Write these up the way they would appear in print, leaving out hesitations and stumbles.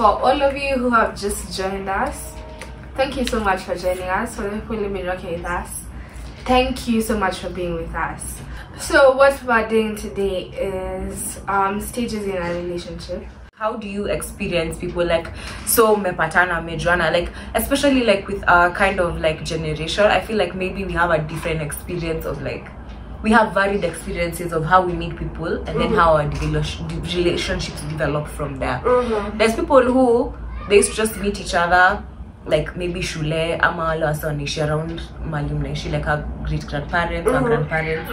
for all of you who have just joined us, thank you so much for joining us. For the people who've been rocking with us, thank you so much for being with us. So what we're doing today is stages in a relationship. How do you experience people like so mepatana mejuana, like especially like with our kind of like generation? I feel like maybe we have a different experience of like, we have varied experiences of how we meet people and then how our relationships develop from there. There's people who they used to just meet each other like maybe shule ama wanishi around mali like our great grandparents or grandparents,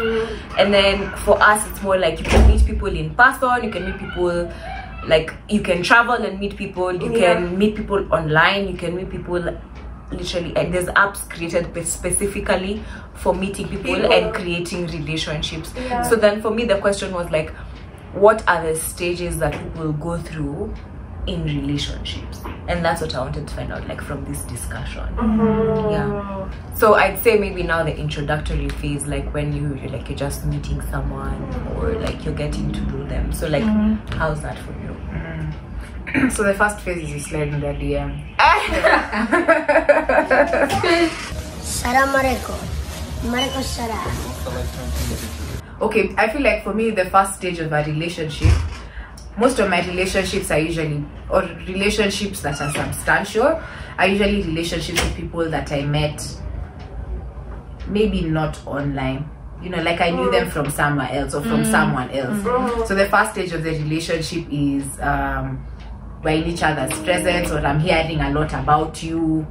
and then for us it's more like you can meet people in person, you can meet people like you can travel and meet people, you can meet people online, you can meet people literally, and there's apps created specifically for meeting people and creating relationships. So then for me the question was like, what are the stages that people go through in relationships? And that's what I wanted to find out like from this discussion. Yeah, so I'd say maybe now the introductory phase, like when you're just meeting someone or like you're getting to know them. So like how's that for you? So the first phase is you slide in their DM. Okay, I feel like for me the first stage of a relationship, most of my relationships are usually, or relationships that are substantial, are usually relationships with people that I met maybe not online, you know, like I knew them from somewhere else or from someone else. So the first stage of the relationship is we're in each other's presence, or I'm hearing a lot about you,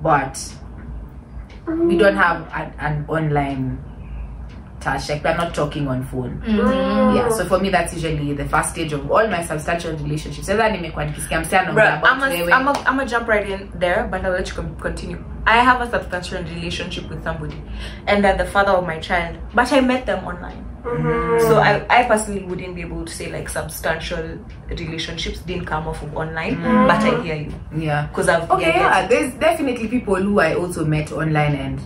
but we don't have an online touch, like we're not talking on phone. Yeah, so for me that's usually the first stage of all my substantial relationships. I'm gonna jump right in there, but I'll let you continue. I have a substantial relationship with somebody and they're the father of my child, but I met them online. So I personally wouldn't be able to say like substantial relationships didn't come off of online, but I hear you. Yeah, because I've there's definitely people who I also met online. And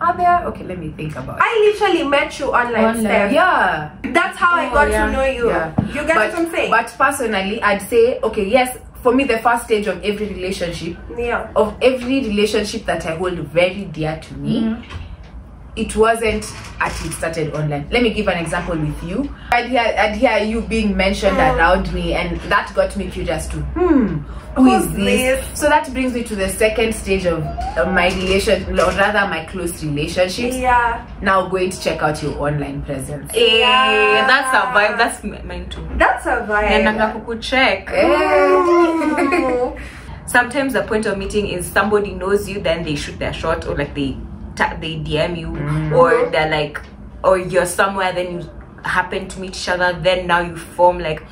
are there? Okay, let me think about it. I literally met you online. Yeah, that's how I got to know you. You get what I'm saying? But personally I'd say, okay, yes, for me the first stage of every relationship, of every relationship that I hold very dear to me, it wasn't until it started online. Let me give an example with you. I'd hear you being mentioned around me, and that got me curious to who is this? So that brings me to the second stage of my relation, or rather my close relationships. Now going to check out your online presence. That's a vibe. That's mine too. That's a vibe. And I'm gonna check. Sometimes the point of meeting is somebody knows you, then they shoot their shot, or like they DM you, or they're like, or you're somewhere, then you happen to meet each other, then now you form like.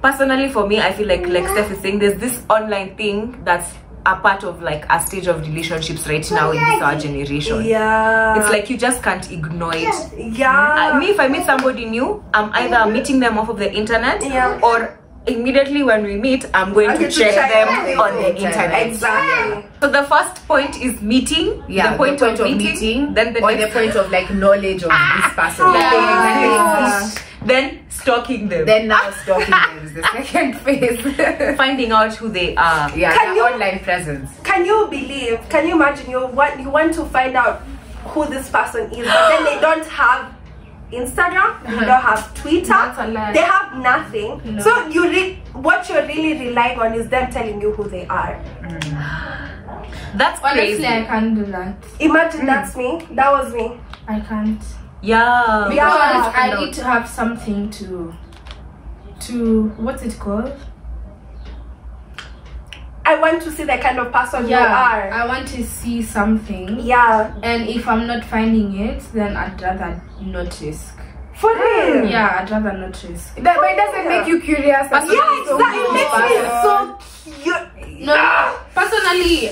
Personally for me, I feel like Steph is saying, there's this online thing that's a part of like a stage of relationships right now in this our generation. It's like you just can't ignore it. Me, if I meet somebody new, I'm either meeting them off of the internet, or immediately when we meet, I'm going to check them on the internet. Exactly. So the first point is meeting. The point of meeting. Then the point of like knowledge of this person. Then stalking them. Then now stalking them is the second phase. Finding out who they are. Can you, online presence. Can you believe? Can you imagine? You want to find out who this person is, but then they don't have Instagram, they don't have Twitter, they have nothing. So what you're really relying on is them telling you who they are. That's crazy. Honestly, I can't do that. Imagine that's me. That was me. I can't. Because I need to have something to what's it called? I want to see the kind of person you are. I want to see something. And if I'm not finding it, then I'd rather not risk. For real? I'd rather not risk. But it doesn't make you curious. Exactly. It makes me so cute. No, personally,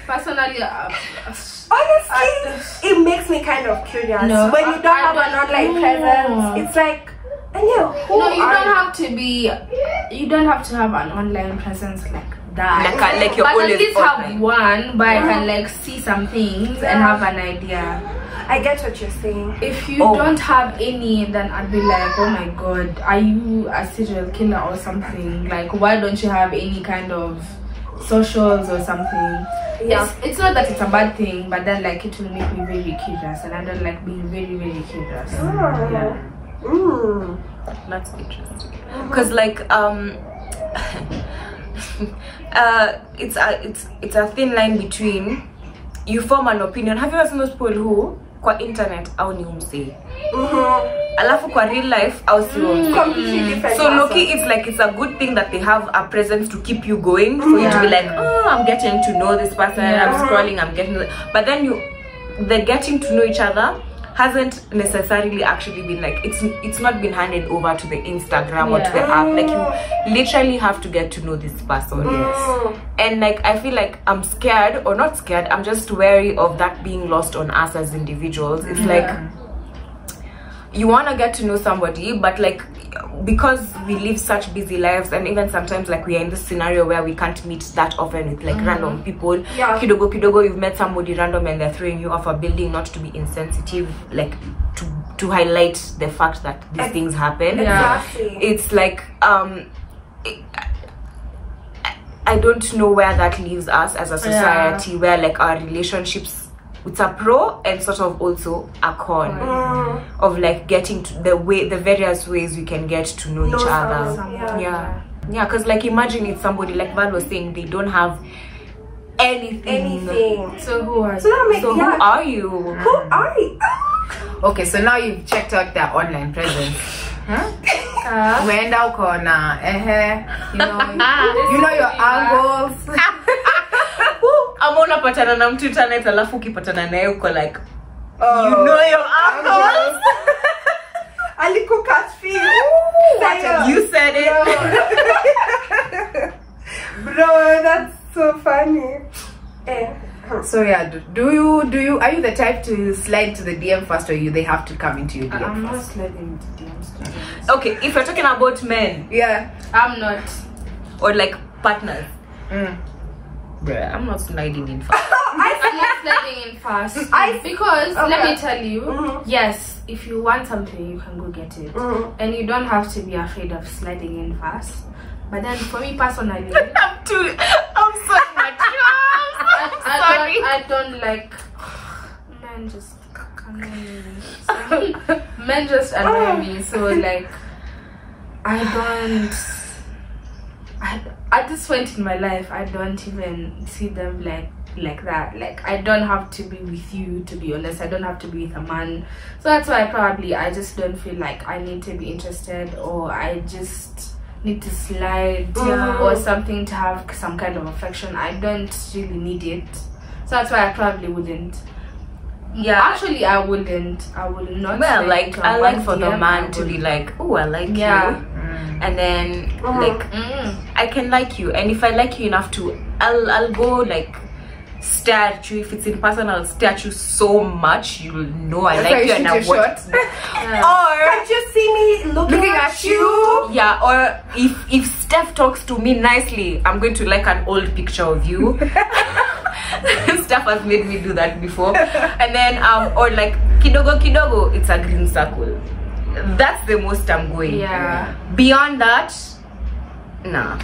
personally, honestly, it makes me kind of curious. When you don't have an online presence, it's like, you don't have to have an online presence like that. Like you're but always at least online. have one, but I can like see some things and have an idea. I get what you're saying. If you don't have any, then I'd be like, oh my god, are you a serial killer or something? Like, why don't you have any kind of socials or something? Yeah. It's not that it's a bad thing, but then like it will make me very curious, and I don't like being very, very curious. Yeah. That's interesting. Because like it's a thin line between you form an opinion. Have you ever seen those people who kwa internet au ni umse alafu kwa real life au si umse? Completely different. So Loki, it's like it's a good thing that they have a presence to keep you going, for you to be like, oh, I'm getting to know this person, I'm scrolling, I'm getting, but then the getting to know each other hasn't necessarily actually been like, it's not been handed over to the Instagram or to the app. Like you literally have to get to know this person. And like I feel like I'm scared, or not scared, I'm just wary of that being lost on us as individuals. It's like you want to get to know somebody, but like because we live such busy lives, and even sometimes like we are in this scenario where we can't meet that often with like random people. Kidogo you've met somebody random and they're throwing you off a building, not to be insensitive, like to highlight the fact that these things happen. It's like I don't know where that leaves us as a society, where like our relationships, it's a pro and sort of also a con of like getting to the various ways we can get to know each other. Because like imagine if somebody, like Val was saying, they don't have anything. So who are who are you? Who are you? Okay, so now you've checked out their online presence. Wenda ukona you know your angles. Ama unapatana na mtu internet alafu ukipatana naye uko like you know your angles. Aliko catfish. You said it. Bro, that's so funny. So yeah, do you are you the type to slide to the DM first, or they have to come into your DM I'm first? not sliding into DMs. Okay, if you're talking about men, I'm not. or like partners, bruh, I'm not sliding in fast. I'm not sliding in fast. Because let me tell you, yes, if you want something, you can go get it, and you don't have to be afraid of sliding in fast. But then for me personally, I'm so much. I don't like men just annoy me. Men just annoy me. So like at this point in my life, I don't even see them like that. Like I don't have to be with you, to be honest. I don't have to be with a man. So that's why I just don't feel like I need to be interested, or I just need to slide or something to have some kind of affection. I don't really need it. So that's why I probably wouldn't. Actually I would not. Well, like I like for the man to be like, oh, I like you, and then like I can like you, and if I like you enough to, I'll go like stare at you. If it's in person, I'll stare at you so much you'll know I like you, and I want. Or can't you see me looking at you? Yeah, or if Steph talks to me nicely, I'm going to like an old picture of you. Steph has made me do that before. And then or like kidogo, it's a green circle. That's the most I'm going. Beyond that, nah.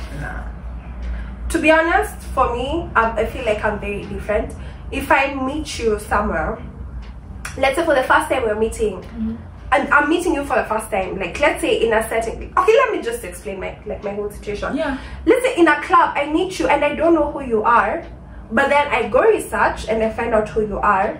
To be honest, for me, I feel like I'm very different. If I meet you somewhere, let's say for the first time we're meeting, and I'm meeting you for the first time, like let's say in a setting, okay, let me just explain my whole situation. Let's say in a club, I meet you and I don't know who you are, but then I go research and I find out who you are.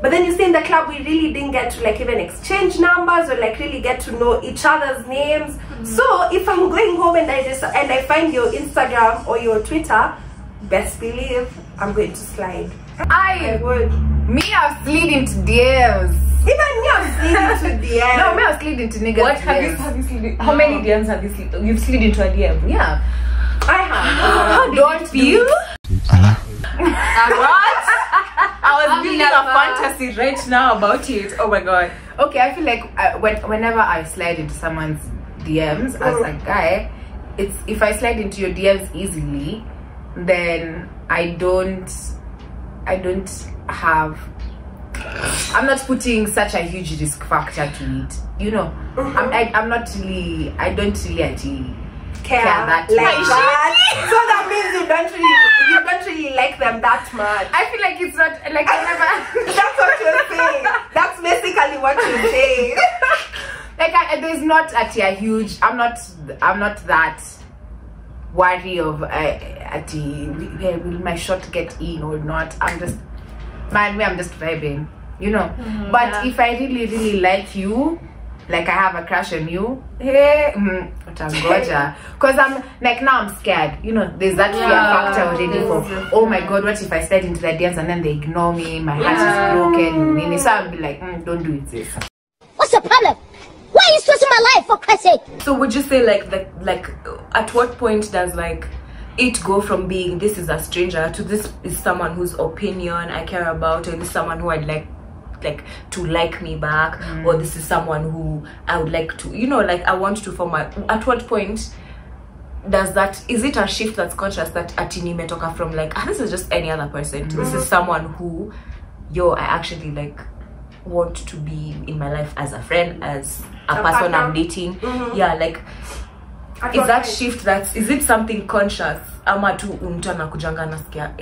But then you see in the club we really didn't get to like even exchange numbers or like really get to know each other's names. So if I'm going home and I find your Instagram or your Twitter, best believe I'm going to slide. I would. Me, I've slid into DMs. Even me, I've slid into DMs. No, me, I've slid into niggas. What have you slid? How many DMs have you slid? You've slid into a DM? Yeah, I have. How don't feel? What? I was building a fantasy right now about it. Oh my god. Okay, I feel like whenever I slide into someone's DMs as a guy, if I slide into your DMs easily, then I'm not putting such a huge risk factor to it, you know. I'm not really, I don't really actually care that like much. that. So that means you don't really like them that much. I feel like it's not like I never. That's what you're saying. That's basically what you're saying. Like there's not actually a huge. I'm not that worried of will my shot get in or not. I'm just vibing, you know. But if I really like you, like I have a crush on you, hey, because I'm like, now I'm scared, you know. There's that fear factor already for, oh my god, what if I slide into the DMs and then they ignore me, my heart is broken, so I'll be like, don't do it, sis. What's the problem? Why are you stressing my life, for Christ's sake? So would you say like at what point does like it go from being this is a stranger to this is someone whose opinion I care about, or this is someone who I'd like to like me back, or this is someone who I would like to, you know, like I want to form at what point does that, is it a shift that's conscious that atini metoka from like this is just any other person to this is someone who I actually like want to be in my life as a friend, as a person I'm dating. Yeah, like is that shift is it something conscious ama tu mtu anakujanga nasikia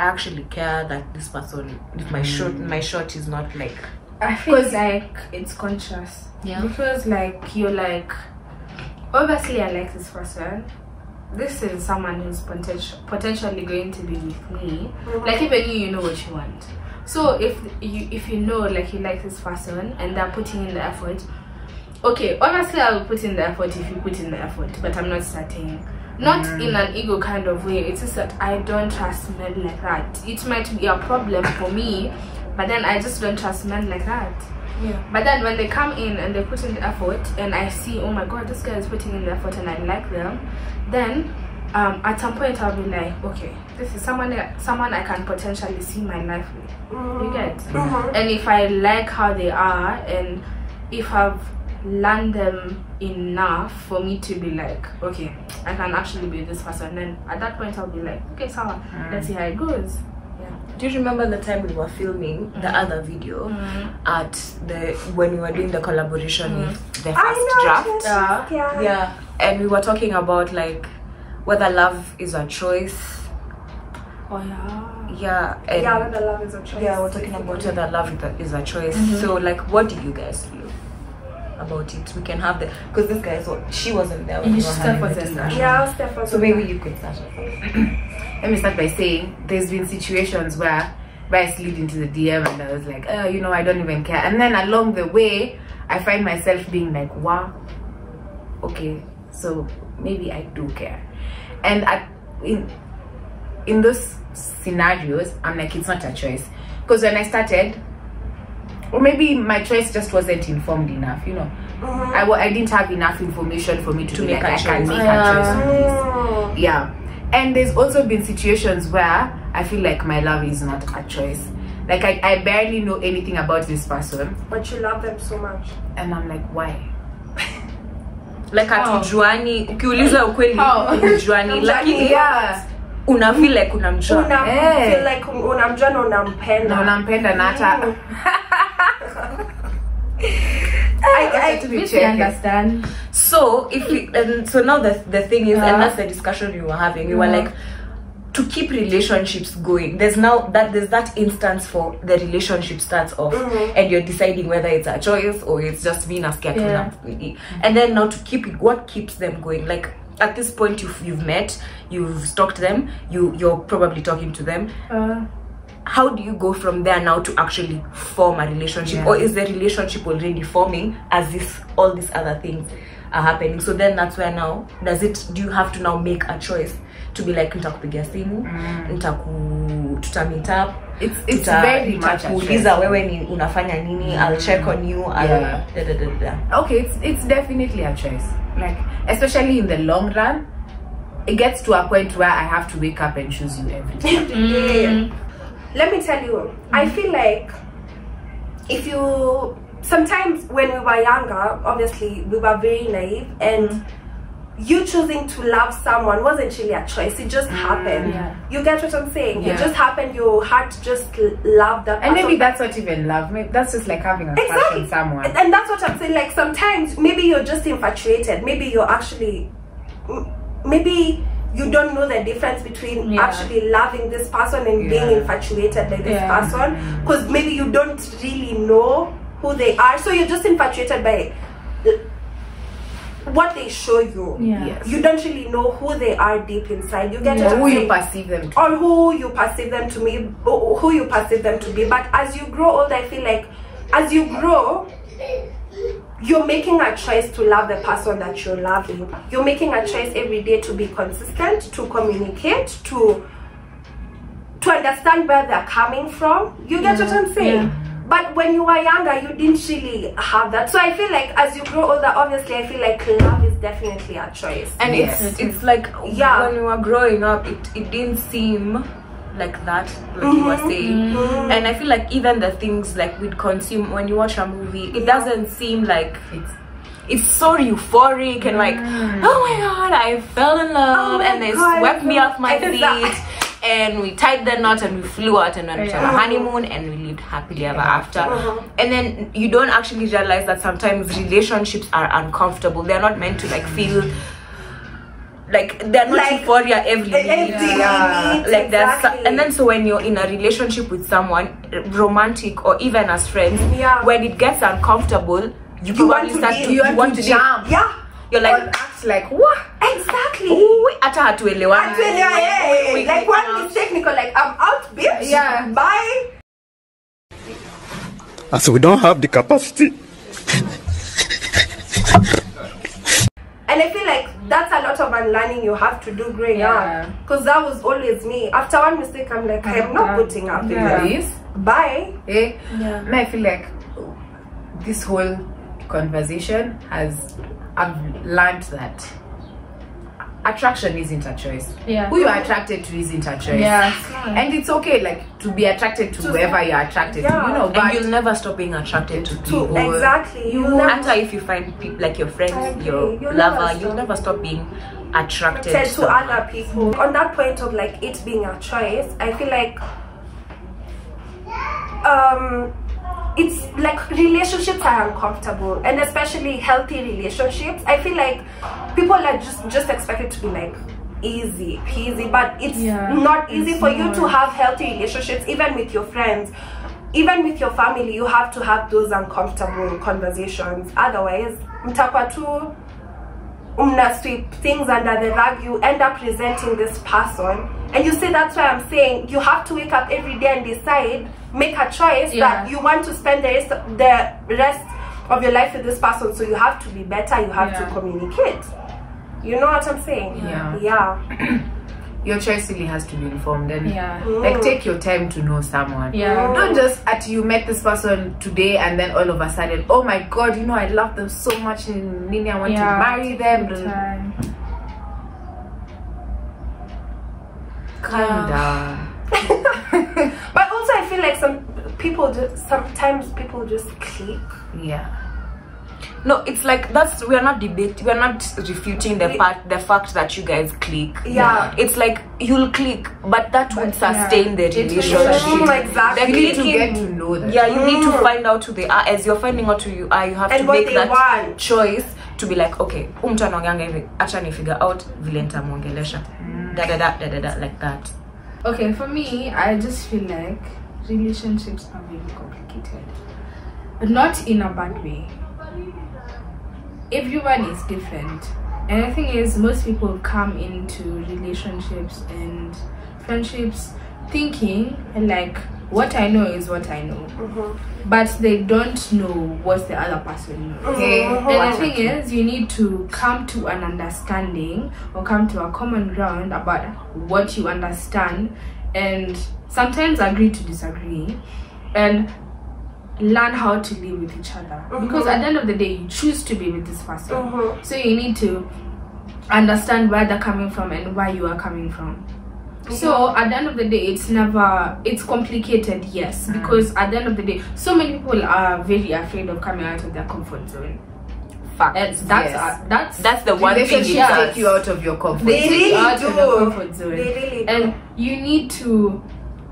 I actually care that this person, if my shot is not like, I feel like it's conscious. Yeah. Because like you're like, obviously I like this person. This is someone who's potentially going to be with me. Like even you know what you want. So if you know like you like this person and they're putting in the effort, okay, obviously I will put in the effort if you put in the effort, but I'm not starting. Not in an ego kind of way. It's just that I don't trust men like that. It might be a problem for me, but then I just don't trust men like that. Yeah. But then when they come in and they put in the effort and I see, oh my god, this guy is putting in the effort and I like them, then at some point I'll be like, okay, this is someone I can potentially see my life with. You get? And if I like how they are and if I've learned them enough for me to be like, okay, I can actually be this person, then at that point I'll be like, okay, so let's see how it goes. Do you remember the time we were filming the other video when we were doing the collaboration with the first draft? Yeah, and we were talking about like whether love is a choice. Yeah, whether love is a choice. Yeah, we're talking about whether love is a choice. So like, what do you guys feel about it? We can have because this guy, she wasn't there when we were having the discussion. Yeah, Steph was. So maybe you could start. Let me start by saying there's been situations where I slid into the DM and I was like, you know, I don't even care. And then along the way, I find myself being like, wow, okay, so maybe I do care. And in those scenarios, I'm like, it's not a choice. Because when I started, or maybe my choice just wasn't informed enough, you know. I didn't have enough information for me to be like, I can make a choice on this. Yeah. And there's also been situations where I feel like my love is not a choice. Like I barely know anything about this person, but you love them so much. And I'm like, why? Like hatujuani, ukiuliza ukweli hatujuani, lakini una feel like unamjua. Feel like unamjua na unampenda na hata I to be understand. So if so now the thing is, and that's the discussion we were having. We were like, to keep relationships going, there's that instance for the relationship starts off, and you're deciding whether it's a choice or it's just being a scared. And then now to keep it, what keeps them going? Like at this point, you've met, you've stalked them, you're probably talking to them. How do you go from there now to actually form a relationship, or is the relationship already forming as all these other things are happening? So then that's where now do you have to now make a choice to be like, nitakupigia simu, tuta meet up, it's very much a choice. Wewe ni unafanya nini, I'll check on you, okay, it's definitely a choice. Like especially in the long run, it gets to a point where I have to wake up and choose you every day. Let me tell you, I feel like sometimes when we were younger, obviously we were very naive, and you choosing to love someone wasn't really a choice. It just happened. You get what I'm saying? It just happened. Your heart just loved that person. And maybe that's not even love. Maybe that's just like having a crush on someone. And that's what I'm saying. Like sometimes maybe you're just infatuated. Maybe you're actually, maybe you don't know the difference between actually loving this person and being infatuated by this person, because maybe you don't really know who they are, so you're just infatuated by what they show you. You don't really know who they are deep inside. You get who you perceive them to, or who you perceive them to be, who you perceive them to be. But as you grow old, I feel like as you grow, you're making a choice to love the person that you're loving. You're making a choice every day to be consistent, to communicate, to understand where they're coming from. You get what I'm saying? But when you were younger, you didn't really have that. So I feel like as you grow older, obviously I feel like love is definitely a choice. And it's like when you were growing up, it didn't seem like that, like you were saying. And I feel like even the things like we'd consume when you watch a movie, it doesn't seem like it's so euphoric and like, oh my god, I fell in love, and they swept me off my feet, and we tied the knot and we flew out and went on a honeymoon and we lived happily ever after. And then you don't actually realize that sometimes relationships are uncomfortable. They're not meant to like feel like they're not like euphoria every minute. Like there's and then so when you're in a relationship with someone, romantic or even as friends, when it gets uncomfortable, you probably start to want to jump. You're like, act like what? Exactly. Like one is technical, like I'm out, bitch. Bye. So we don't have the capacity. And I feel like that's a lot of unlearning you have to do growing up. Because that was always me. After one mistake, I'm like, I'm not putting up with this. Bye. I feel like this whole conversation I've learned that attraction isn't a choice. Who you're attracted to isn't a choice. And it's okay like to be attracted to whoever you're attracted to, you know, but and you'll never stop being attracted to people. Exactly. No matter if you find people like your friends, your lover, you'll never stop being attracted to other people. On that point of like it being a choice, I feel like it's like relationships are uncomfortable, and especially healthy relationships. I feel like people are just expected to be like easy peasy, but it's not easy for you to have healthy relationships. Even with your friends, even with your family, you have to have those uncomfortable conversations. Otherwise mtakwa tu sweep things under the rug. You end up resenting this person, and you see, that's why I'm saying you have to wake up every day and decide, make a choice that you want to spend the rest of your life with this person. So you have to be better, you have to communicate. You know what I'm saying? Your choice really has to be informed, and like take your time to know someone. Don't just you met this person today and then all of a sudden, oh my god, you know, I love them so much and Nini, I want to marry them. Calm down. But also I feel like sometimes people just click. No, it's like we're not refuting the fact that you guys click. It's like you'll click, but that won't sustain the relationship. Exactly. You need to get to know them. You need to find out who they are. As you're finding out who you are, you have to make that choice to be like, okay, acha ni figure out vile nitamuongelesha. Like that. Okay, for me, I just feel like relationships are very complicated, but not in a bad way. Everyone is different, and the thing is, most people come into relationships and friendships thinking like, what I know is what I know, but they don't know what the other person knows. And the thing is, you need to come to an understanding or come to a common ground about what you understand, and sometimes agree to disagree, and learn how to live with each other. Because at the end of the day, you choose to be with this person, so you need to understand where they're coming from and why you are coming from. So at the end of the day, it's complicated, yes, because at the end of the day, so many people are very afraid of coming out of their comfort zone. Facts. And that's the one thing relationships it does. take you out of your comfort They zone. really out of do. your comfort zone. They really do. And you need to,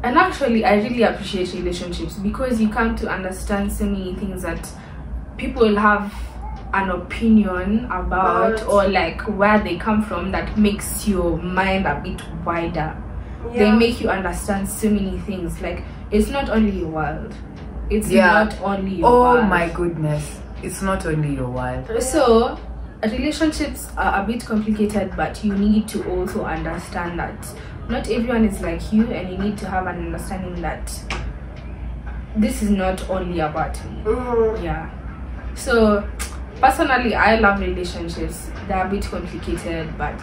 and actually I really appreciate relationships because you come to understand so many things that people have an opinion about, or like where they come from, that makes your mind a bit wider. They make you understand so many things. Like, it's not only your world, it's not only your world. Oh my goodness, it's not only your world. So relationships are a bit complicated, but you need to also understand that not everyone is like you, and you need to have an understanding that this is not only about me. Yeah. So personally, I love relationships. They're a bit complicated, but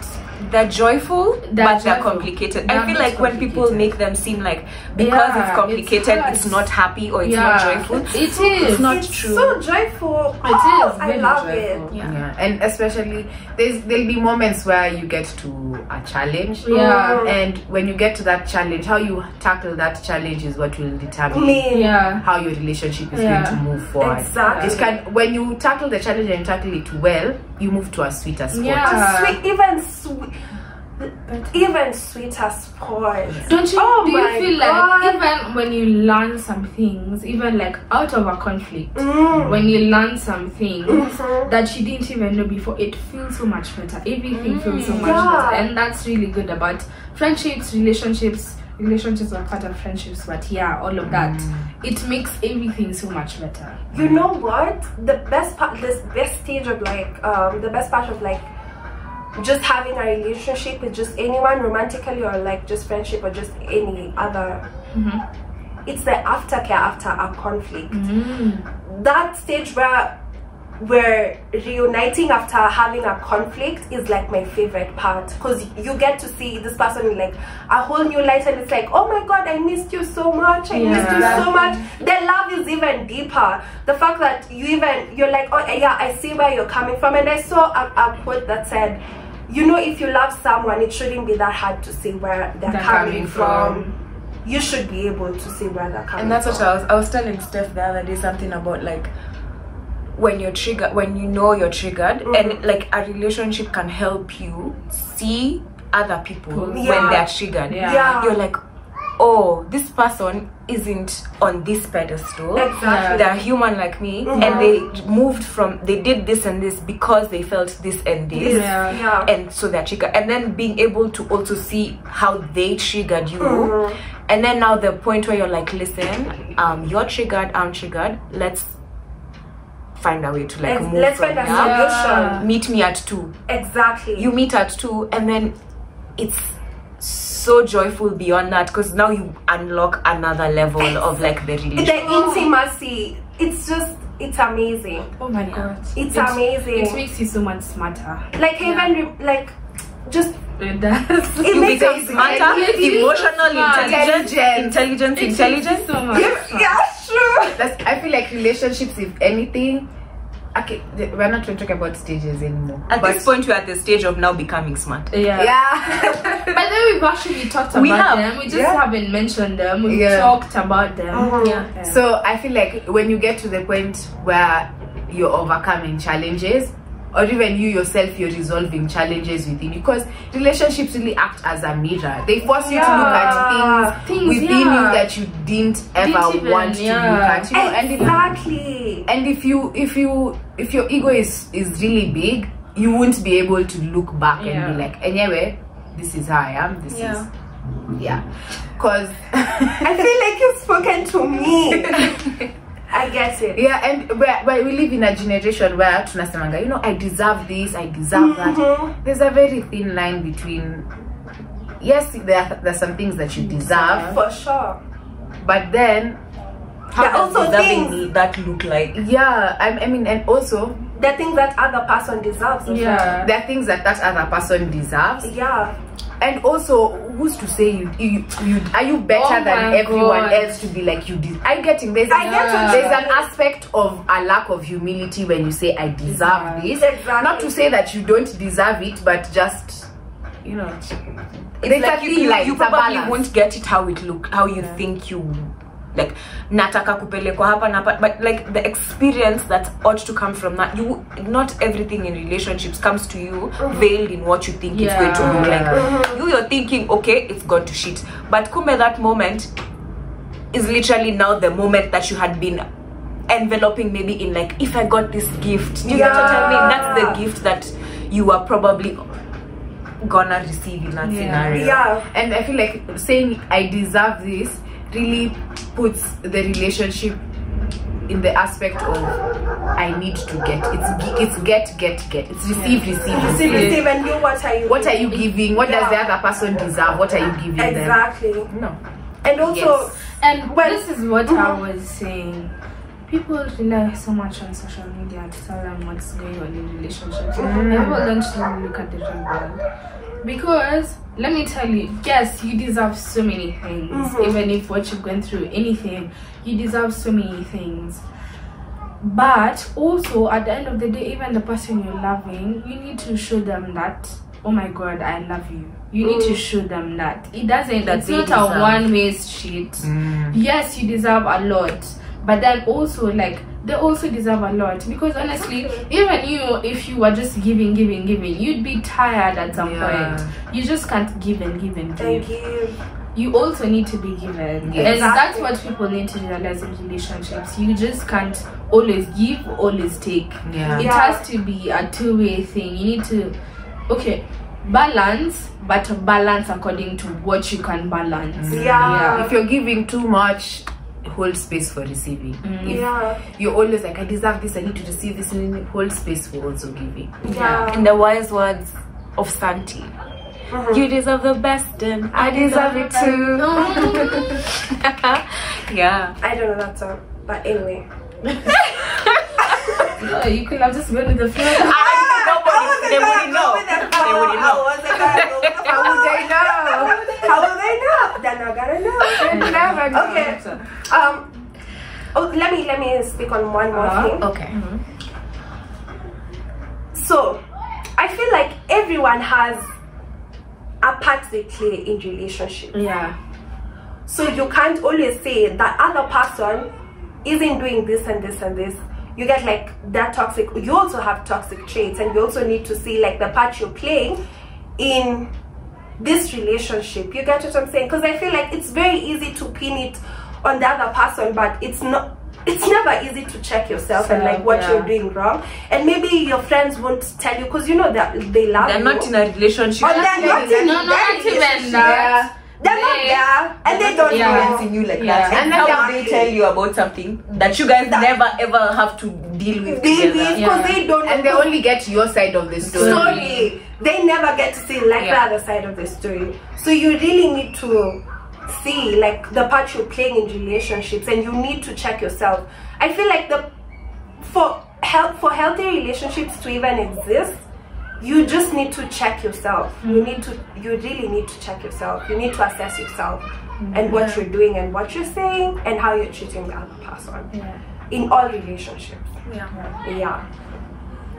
they're joyful, but they're complicated. I feel like when people make them seem like because it's complicated, it's not happy or it's not joyful. It is. It's not It's true. so joyful. It is. I Very love joyful. it. Yeah, and especially there'll be moments where you get to a challenge. Yeah. And when you get to that challenge, how you tackle that challenge is what will determine Yeah. how your relationship is going to move forward. Exactly. It can, when you tackle the challenge and tackle it well, you move to a sweeter spot. Yeah. Even sweeter sport. Don't you? Oh do you my feel God. like even when you learn some things, even like out of a conflict, when you learn some things that you didn't even know before, it feels so much better. Everything feels so much better, and that's really good about friendships, relationships. Relationships are part of friendships, but yeah, all of that, it makes everything so much better. You know what? The best part, the best stage of like, the best part of like just having a relationship with just anyone, romantically or like just friendship or just any other, it's the aftercare after a conflict. That stage where we're reuniting after having a conflict is like my favorite part, because you get to see this person in like a whole new light, and it's like, oh my God, I missed you so much, I missed you so much. The love is even deeper. The fact that you're like, oh yeah, I see where you're coming from. And I saw a quote that said, you know, if you love someone, it shouldn't be that hard to see where they're coming from. You should be able to see where they're coming from. And that's what I was telling Steph the other day, something about like when you're triggered, when you know you're triggered, and like a relationship can help you see other people when they're triggered. You're like, oh, this person isn't on this pedestal. Exactly. They're human like me, and they moved from, they did this and this because they felt this and this, and so they're triggered. And then being able to also see how they triggered you, and then now the point where you're like, listen, you're triggered, I'm triggered, let's find a way to like move let's from find a here. solution. Meet me at 2. Exactly. You meet at 2, and then it's so joyful beyond that, because now you unlock another level of like the relationship. The intimacy, it's just, it's amazing. Oh my God, It's amazing. It makes you so much smarter. Like even like just It does. it You makes become us smarter, emotional, intelligent. So much. Yeah, sure. I feel like relationships, if anything, okay, we're not going to talk about stages anymore. At this point, we're at the stage of now becoming smart. Yeah. But then we've actually talked about them. We just haven't mentioned them. We've talked about them. So I feel like when you get to the point where you're overcoming challenges, or even you yourself, you're resolving challenges within you, because relationships really act as a mirror. They force you to look at things within you that you didn't ever want to look at. You know, Exactly. and if your ego is really big, you won't be able to look back and be like, anyway, this is how I am. This is because I feel like you've spoken to me. I get it. Yeah, and where we live in a generation where tunasemanga, you know, I deserve this, I deserve that. There's a very thin line between, yes, there's some things that you deserve, For sure. but then How does also deserving things that look like? yeah, I mean, and also the things that other person deserves. As well. there are things that other person deserves. Yeah. And also, who's to say you are you better than everyone else to be like you did? I'm getting this. There's an aspect of a lack of humility when you say I deserve this. Exactly. Not to say that you don't deserve it, but just, you know, It's like you probably won't get it how you think you like nataka kupelekwa hapa na hapa, but like the experience that ought to come from that, not everything in relationships comes to you veiled in what you think it's going to look like. You're thinking, okay, it's gone to shit, but kumbe that moment is literally now the moment that you had been enveloping maybe in, like, if I got this gift, you get what I mean? That's the gift that you are probably gonna receive in that scenario. And I feel like saying I deserve this really puts the relationship in the aspect of I need to get. It's get. It's receive. And you, what are you giving? What does the other person deserve? What are you giving them? Exactly. No. And also, and this is what I was saying. People rely so much on social media to tell them what's going on in relationships. People don't really look at the real world. Because let me tell you, yes, you deserve so many things. Even if what you've gone through, anything, you deserve so many things. But also at the end of the day, even the person you're loving, you need to show them that, oh my god, I love you. You need to show them that. It's not a one-way street. Yes, you deserve a lot, but then also, like, they also deserve a lot, because honestly, even you, if you were just giving, you'd be tired at some point. You just can't give and give. You also need to be given. And that's what people need to realize in relationships. You just can't always give, always take. It has to be a two-way thing. You need to balance, but balance according to what you can balance. If you're giving too much, hold space for receiving. If you're always like, I deserve this, I need to receive this, and then hold space for also giving. In the wise words of Santi, you deserve the best and I deserve it too. I don't know that song, but anyway. You could have just gone with the flow. They wouldn't know. How would they know? They're not gonna know. Okay. Let me speak on one more thing. Okay. So, I feel like everyone has a part they play in relationship. So you can't always say that other person isn't doing this and this and this. You get like that toxic. You also have toxic traits, and you also need to see like the part you're playing in this relationship. You get what I'm saying? Because I feel like it's very easy to pin it on the other person, but it's not. It's never easy to check yourself and like what you're doing wrong. And maybe your friends won't tell you because you know that they love you. They're not in a relationship. Or they're not in that. They're not there, and they don't know you like that. And how they tell you about something that you guys never ever have to deal with together. Because they don't, and they only get your side of the story. They never get to see like the other side of the story. So you really need to see like the part you're playing in relationships, and you need to check yourself. I feel like for healthy relationships to even exist, you just need to check yourself. You really need to check yourself. You need to assess yourself and what you're doing and what you're saying and how you're treating the other person in all relationships.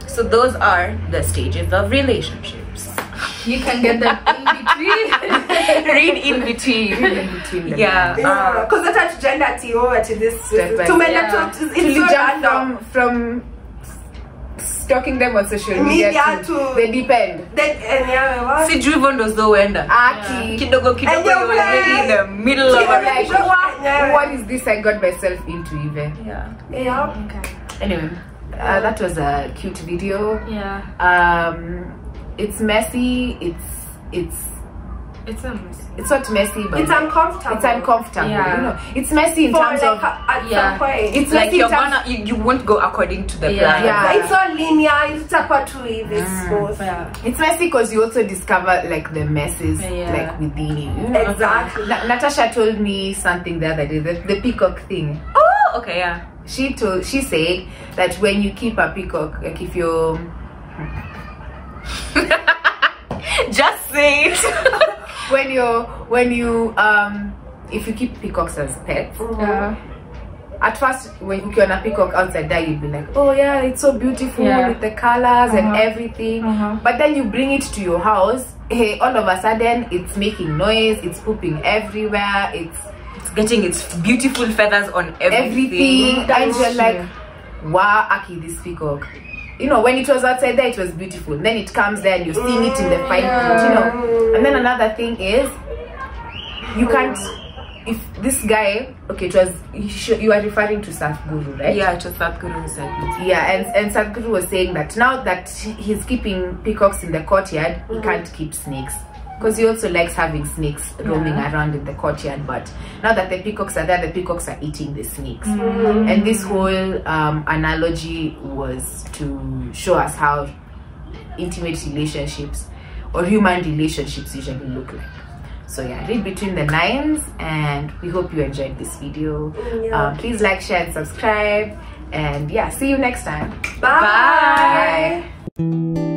So those are the stages of relationships. You can get them in between. Read in between. Because that's gender to this it's so random from stalking them on social media to they depend. See, driven those though kidogo you're already in the middle of like, what is this I got myself into even? Anyway, that was a cute video. It's messy. It's not messy. It's not messy, but it's uncomfortable. It's uncomfortable. You know, it's messy in terms of at some point. It's like you won't go according to the plan. It's not linear. It's a two smooth. It's messy because you also discover like the messes like within you. Exactly. Natasha told me something the other day. The peacock thing. Oh, okay, She said that when you keep a peacock, like if you just say it. if you keep peacocks as pets, at first when you're on a peacock outside there, you'd be like, oh yeah, it's so beautiful with the colors and everything. But then you bring it to your house, hey, all of a sudden it's making noise, it's pooping everywhere, it's getting its beautiful feathers on everything. And you're like, wow, Aki, this peacock. You know, when it was outside there, it was beautiful. Then it comes there and you're seeing it in the fine print, you know. And then another thing is, you can't, if this guy, okay, it was, you are referring to Sadhguru, right? Yeah, it was Sadhguru who said it. Yeah, and Sadhguru was saying that now that he's keeping peacocks in the courtyard, he can't keep snakes. Because he also likes having snakes roaming around in the courtyard, but now that the peacocks are there, the peacocks are eating the snakes. And this whole analogy was to show us how intimate relationships or human relationships usually look like. So yeah, read between the lines, and we hope you enjoyed this video. Please like, share, and subscribe, and yeah, see you next time. Bye. Bye.